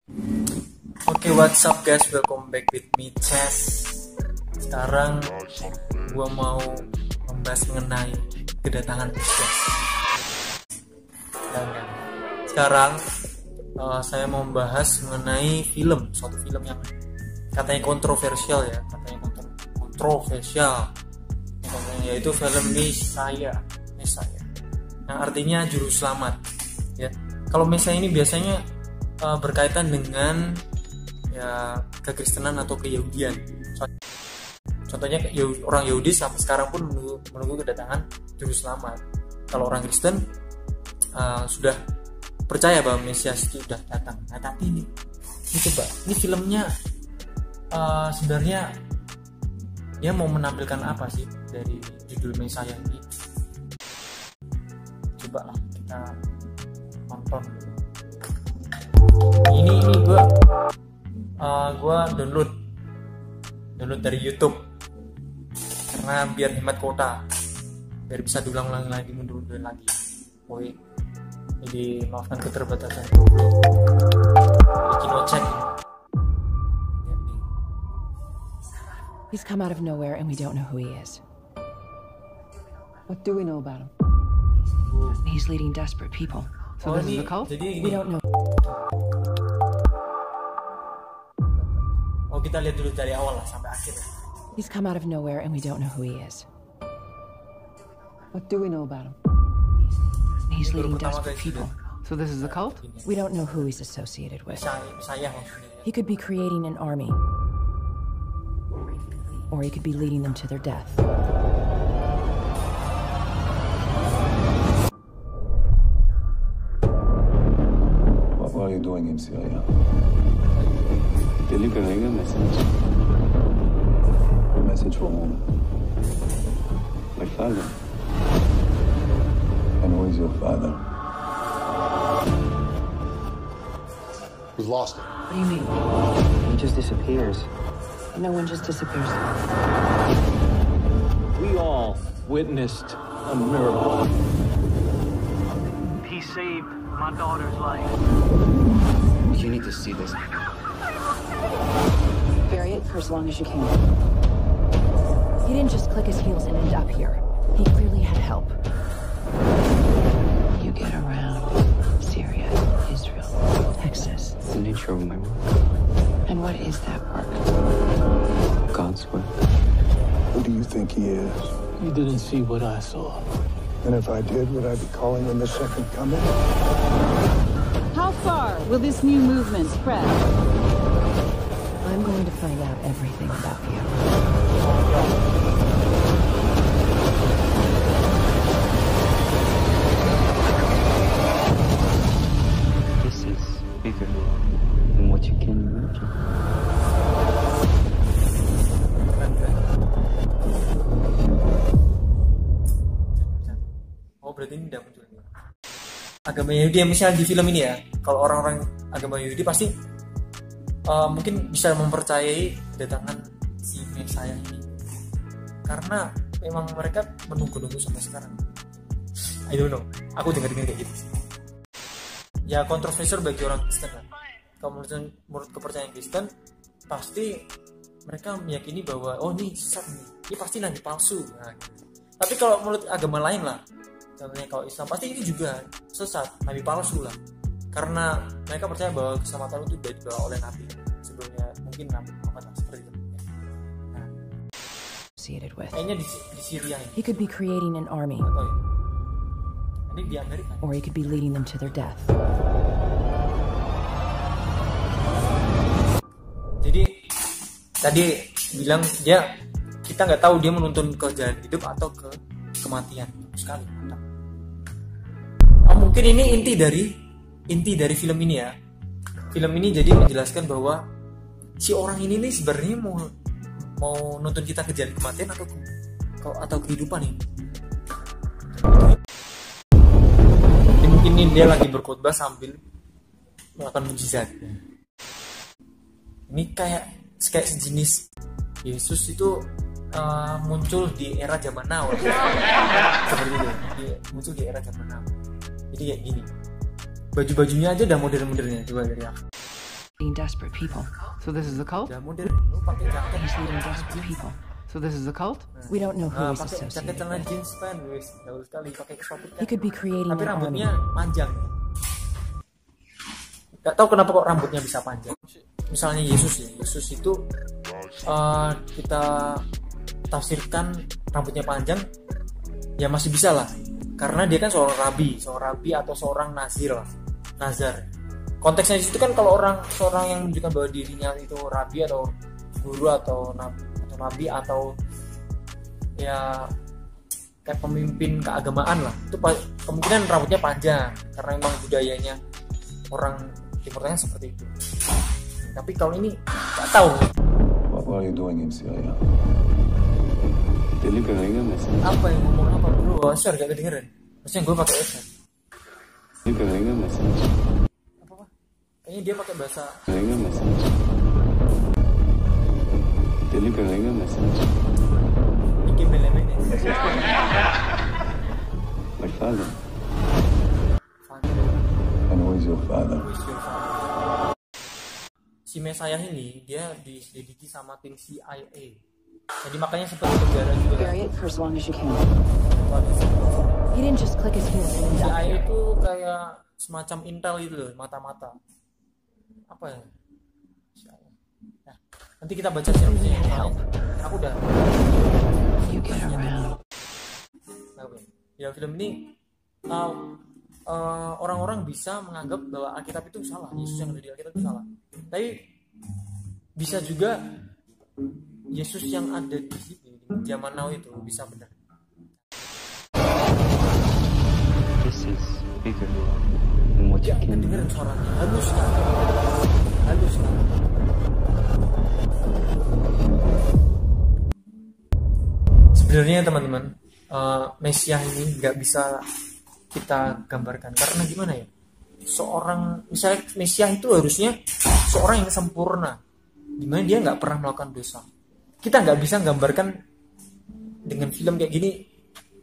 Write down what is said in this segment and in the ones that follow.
Oke, what's up guys, welcome back with me Chess. Sekarang gua mau membahas mengenai kedatangan Kristus. Dan sekarang saya mau membahas mengenai suatu film yang katanya kontroversial ya, yaitu film Messiah, yang artinya juru selamat ya. Kalau Messiah ini biasanya berkaitan dengan ya kekristenan atau keyahudian. Contohnya orang Yahudi sampai sekarang pun menunggu kedatangan juru selamat. Kalau orang Kristen sudah percaya bahwa Mesias itu sudah datang. Nah, tapi ini filmnya sebenarnya dia mau menampilkan apa sih dari judul Mesiah ini? Coba lah kita nonton. Ini gue download dari YouTube karena biar hemat kuota, biar bisa diulang-ulang lagi, mundur lagi. Jadi maafkan keterbatasan dulu. Di Kinochat. He's come out of nowhere and we don't know who he is. What do we know about him? He's leading desperate people. So this is the cult? We don't know. Kita lihat dulu dari awal lah sampai akhir. He's come out of nowhere and we don't know who he is. What do we know about him? He's leading desperate people. So this is the cult? We don't know who he's associated with. Saya maksudnya. He could be creating an army. Or he could be leading them to their death. What are you doing in Syria? Delivering a message. A message for whom? My father. And who is your father? We've lost it. What do you mean? He just disappears. No one just disappears. We all witnessed a miracle. He saved my daughter's life. You need to see this. Bury it for as long as you can. He didn't just click his heels and end up here. He clearly had help. You get around Syria, Israel, Texas. the nature of my work. And what is that work? God's work. Who do you think he is? You didn't see what I saw. And if I did, would I be calling him the second coming? How far will this new movement spread? I'm going to find out everything about you. This is bigger than what you can imagine. Oh, berarti ini udah muncul. Agama Yahudi yang misalnya di film ini ya, kalau orang-orang agama Yahudi pasti mungkin bisa mempercayai kedatangan si Mesiah ini karena memang mereka menunggu-nunggu sampai sekarang. I don't know, aku dengar kayak gitu sih. Ya kontroversial bagi orang Kristen lah. Kalau menurut kepercayaan Kristen pasti mereka meyakini bahwa ini sesat nih, ini pasti nabi palsu. Nah, gitu. Tapi kalau menurut agama lain lah, contohnya kalau Islam pasti ini juga sesat, nabi palsu lah. Karena mereka percaya bahwa keselamatan itu sudah dibawa oleh nabi sebelumnya, mungkin nabi Muhammad seperti itu. Nah, kayaknya di Syria ini. He could be creating an army. Atau ya? Ini di Amerika. Or he could be leading them to their death. Jadi tadi bilang kita nggak tahu dia menuntun ke jalan hidup atau ke kematian. Sekali mantap. Mungkin ini inti dari film ini ya. Film ini jadi menjelaskan bahwa si orang ini nih sebenarnya mau nuntun kita ke jalan kematian atau kehidupan ini. Jadi mungkin ini dia lagi berkhotbah sambil melakukan mujizat. Ini kayak sejenis Yesus itu muncul di era zaman now. Seperti itu. Dia muncul di era zaman now. Jadi kayak gini. Baju-bajunya aja udah modern-modernnya, coba dari aku. Leading desperate people. So this is a cult? udah modern, lu pakai jaket He's leading desperate people. So this is a cult? We don't know who he's pakai jaket associated celana with. jeans pants, wis gaul sekali pakai sepatu He could be creating tapi an army. rambutnya panjang. Gak tahu kenapa kok rambutnya bisa panjang. Misalnya Yesus ya, Yesus itu kita tafsirkan rambutnya panjang ya masih bisa lah, karena dia kan seorang rabi atau seorang nazir lah, nazar. Konteksnya di situ kan kalau seorang yang menunjukkan bahwa dirinya itu rabi atau guru atau nabi atau ya kayak pemimpin keagamaan lah, itu kemungkinan rambutnya panjang karena memang budayanya orang Timur Tengah seperti itu. Tapi kalau ini nggak tahu. What are you doing in Syria? Delivering a message. Apa yang ngomong apa bro? Share gak kedengeran? Maksudnya gue pakai headset. Delivering a message. Apa? Kayaknya dia pakai bahasa. Delivering a message. Delivering a message. Bikin mele-mele. My father. And who is your father? Si Mesiah ini dia diselidiki sama tim CIA. Jadi makanya seperti penjara juga. Bury it for as long as you can. He didn't just click his heels and end up CIA here. itu kayak semacam intel gitu loh, mata-mata. Apa ya? Nah, nanti kita baca sinopsisnya. Aku udah. You get around. Nah, ya film ini orang-orang bisa menganggap bahwa Alkitab itu salah, Yesus yang ada di Alkitab itu salah. Tapi bisa juga Yesus yang ada di sini di zaman now itu bisa benar. This is bigger than what you can Dengerin do. suaranya halus kan. Sebenarnya teman-teman, Mesiah ini nggak bisa kita gambarkan karena gimana ya, seorang misalnya Mesiah itu harusnya seorang yang sempurna, dimana dia nggak pernah melakukan dosa. Kita nggak bisa gambarkan dengan film kayak gini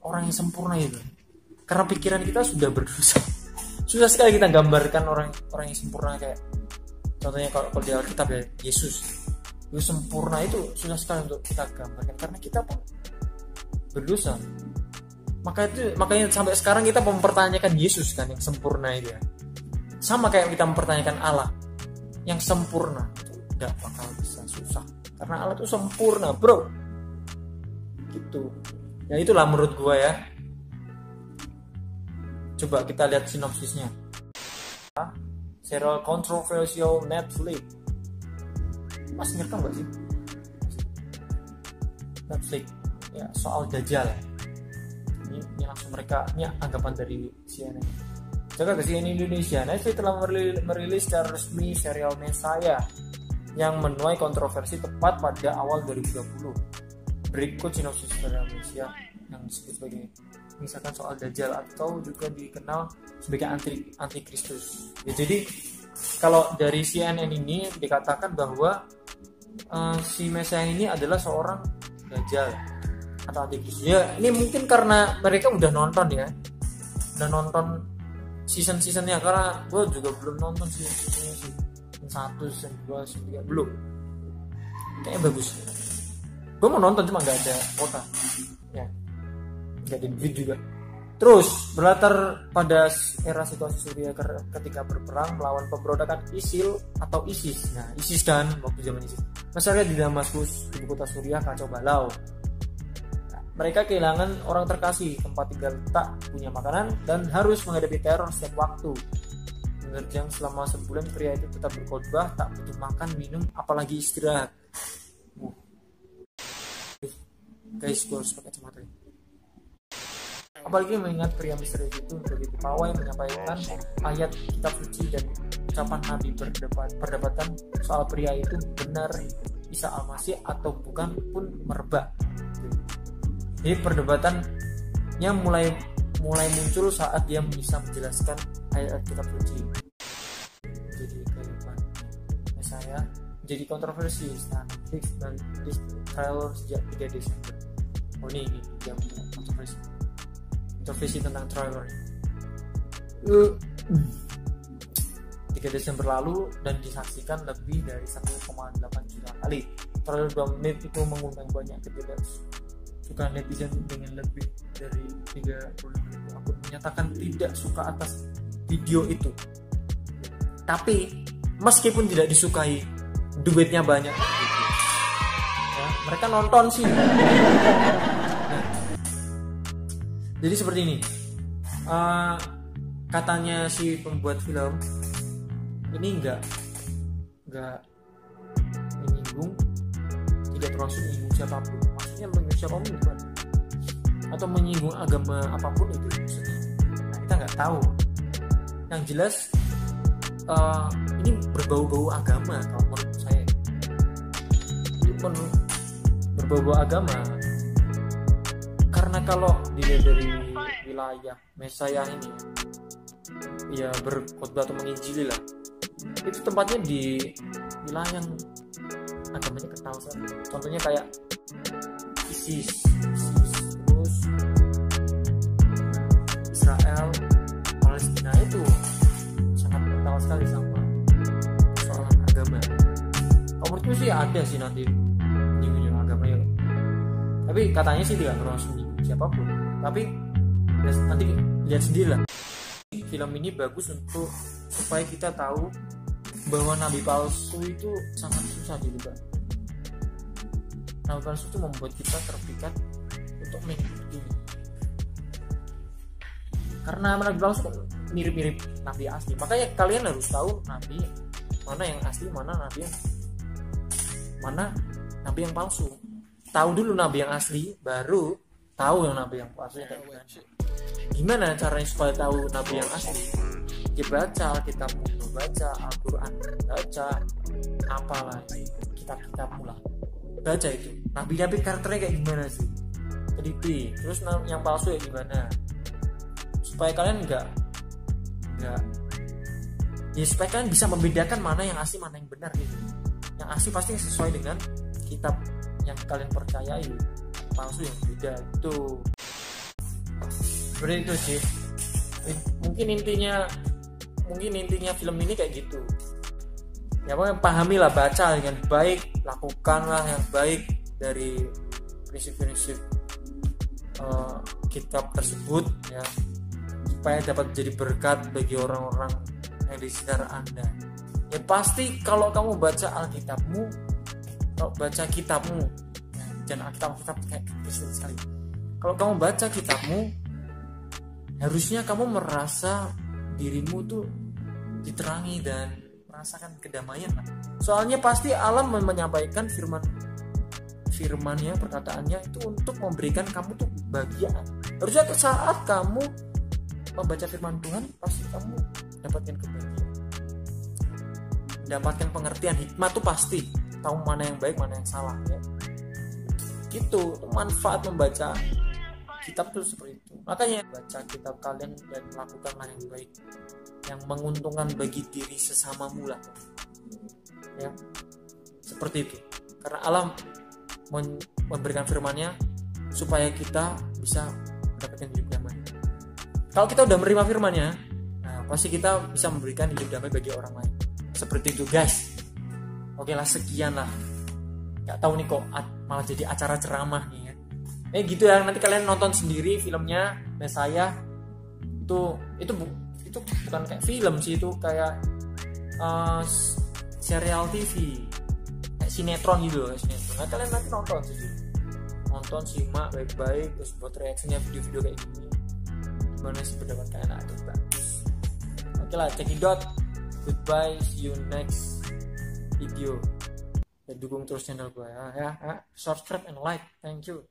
orang yang sempurna itu, karena pikiran kita sudah berdosa. Susah sekali kita gambarkan orang yang sempurna, kayak contohnya kalau di Alkitab ya Yesus itu sempurna, itu susah sekali untuk kita gambarkan karena kita pun berdosa. Makanya sampai sekarang kita mempertanyakan Yesus kan yang sempurna itu ya. Sama kayak kita mempertanyakan Allah yang sempurna, itu nggak bakal bisa, susah. Karena Allah itu sempurna, bro. Gitu. Ya itulah menurut gua ya. Coba kita lihat sinopsisnya. Serial kontroversial Netflix. Masih ngerekam nggak sih? Netflix. Ya soal Dajjal. Ini langsung ini anggapan dari CNN. Jaga ke CNN Indonesia. Netflix telah merilis secara resmi serial Mesiah yang menuai kontroversi tepat pada awal 2020. Berikut sinopsis serial Mesiah yang disebut sebagai misalkan soal Dajjal atau juga dikenal sebagai antikristus. Ya, jadi kalau dari CNN ini dikatakan bahwa si Mesiah ini adalah seorang Dajjal atau antikristus. Ya, ini mungkin karena mereka udah nonton season-seasonnya, karena gue juga belum nonton season 1, season 2, season 3 belum. Kayaknya bagus. Gue mau nonton cuma nggak ada kuota. Ya, nggak ada duit juga. Terus berlatar pada era situasi Suriah ketika berperang melawan pemberontakan ISIL atau ISIS. Nah, ISIS kan waktu zaman ISIS. Masyarakat di Damaskus, ibu kota Suriah, kacau balau. Nah, mereka kehilangan orang terkasih, tempat tinggal, tak punya makanan, dan harus menghadapi teror setiap waktu. Menerjang selama sebulan, pria itu tetap berkhotbah, tak butuh makan, minum, apalagi istirahat. Guys, gue harus pakai kacamata. Apalagi mengingat pria misterius itu begitu pawai menyampaikan ayat kitab suci dan ucapan Nabi, perdebatan soal pria itu benar Isa Al-Masih atau bukan pun merebak. Jadi perdebatannya mulai muncul saat dia bisa menjelaskan ayat kitab suci. Jadi kehidupan Mesiah jadi kontroversi setelah Netflix dan trailer sejak 3 Desember. Oh ini yang kontroversi tentang trailer. 3 Desember lalu dan disaksikan lebih dari 1,8 juta kali. Trailer 2 menit itu mengundang banyak ketidaksukaan netizen dengan lebih dari 35.000 akun menyatakan tidak suka atas video itu. Tapi meskipun tidak disukai, duitnya banyak. Ya, mereka nonton sih. Nah, jadi seperti ini. Katanya si pembuat film ini enggak menyinggung, tidak termasuk menyinggung siapapun. Maksudnya menyinggung siapapun gimana? Atau menyinggung agama apapun itu maksudnya. Nah, kita nggak tahu. Yang jelas ini berbau-bau agama kalau menurut saya. Ini pun berbau-bau agama. Karena kalau dilihat dari wilayah Mesaya ini, ya berkhotbah atau menginjili lah, itu tempatnya di wilayah yang agamanya kental sekali. Contohnya kayak ISIS, terus Israel, Palestina itu sangat kental sekali sama persoalan agama. Kalau menurutku sih ada sih nanti menyinggung agama ya, tapi katanya sih tidak termasuk siapapun. Tapi nanti lihat sendiri lah. Film ini bagus untuk supaya kita tahu bahwa nabi palsu itu sangat susah dilibat. Nabi palsu itu membuat kita terpikat untuk mengikuti. Karena nabi palsu mirip-mirip nabi asli. Makanya kalian harus tahu nabi mana yang asli, mana nabi yang palsu. Tahu dulu nabi yang asli, baru tahu yang nabi yang palsu. Gimana caranya supaya tahu nabi yang asli? Ya baca Alkitabmu, baca Al-Quran, baca apalah kitab-kitabmu lah, baca itu nabi-nabi karakternya kayak gimana sih, teliti. Terus yang palsu ya gimana, supaya kalian enggak ya supaya kalian bisa membedakan mana yang asli mana yang benar gitu. Yang asli pasti sesuai dengan kitab yang kalian percayai, palsu yang beda itu. Seperti itu sih. Mungkin intinya film ini kayak gitu. Ya pokoknya pahamilah, baca dengan baik, lakukanlah yang baik dari prinsip-prinsip kitab tersebut ya, supaya dapat jadi berkat bagi orang-orang yang di sekitar Anda. Ya pasti kalau kamu baca Alkitabmu, kalau baca kitabmu, ya, jangan Alkitab kayak Kristen sekali. Kalau kamu baca kitabmu, harusnya kamu merasa dirimu tuh diterangi dan merasakan kedamaian lah. Soalnya pasti Allah menyampaikan firman-Nya, perkataannya itu untuk memberikan kamu tuh kebahagiaan. Harusnya saat kamu membaca firman Tuhan, pasti kamu dapatkan kebahagiaan, mendapatkan pengertian, hikmah tuh pasti tahu mana yang baik mana yang salah ya. Gitu manfaat membaca kitab tuh seperti itu. Makanya baca kitab kalian dan melakukanlah yang baik, yang menguntungkan bagi diri sesamamu lah ya, seperti itu. Karena Allah memberikan firman-Nya supaya kita bisa mendapatkan hidup damai. Kalau kita udah menerima firman-Nya, nah pasti kita bisa memberikan hidup damai bagi orang lain. Seperti itu guys. Oke lah, sekian lah. Gak tahu nih kok malah jadi acara ceramah nih ya. Gitu ya, nanti kalian nonton sendiri filmnya Mesaya. Itu bukan kayak film sih, itu kayak serial TV, kayak sinetron gitu loh, sinetron. Nah, kalian nanti nonton simak baik-baik, terus buat reaksinya video-video kayak gini. Gimana sih pendapat kalian? Itu bagus. Oke lah, check it out. Goodbye, see you next video. Dan dukung terus channel gue ya. Subscribe and like. Thank you.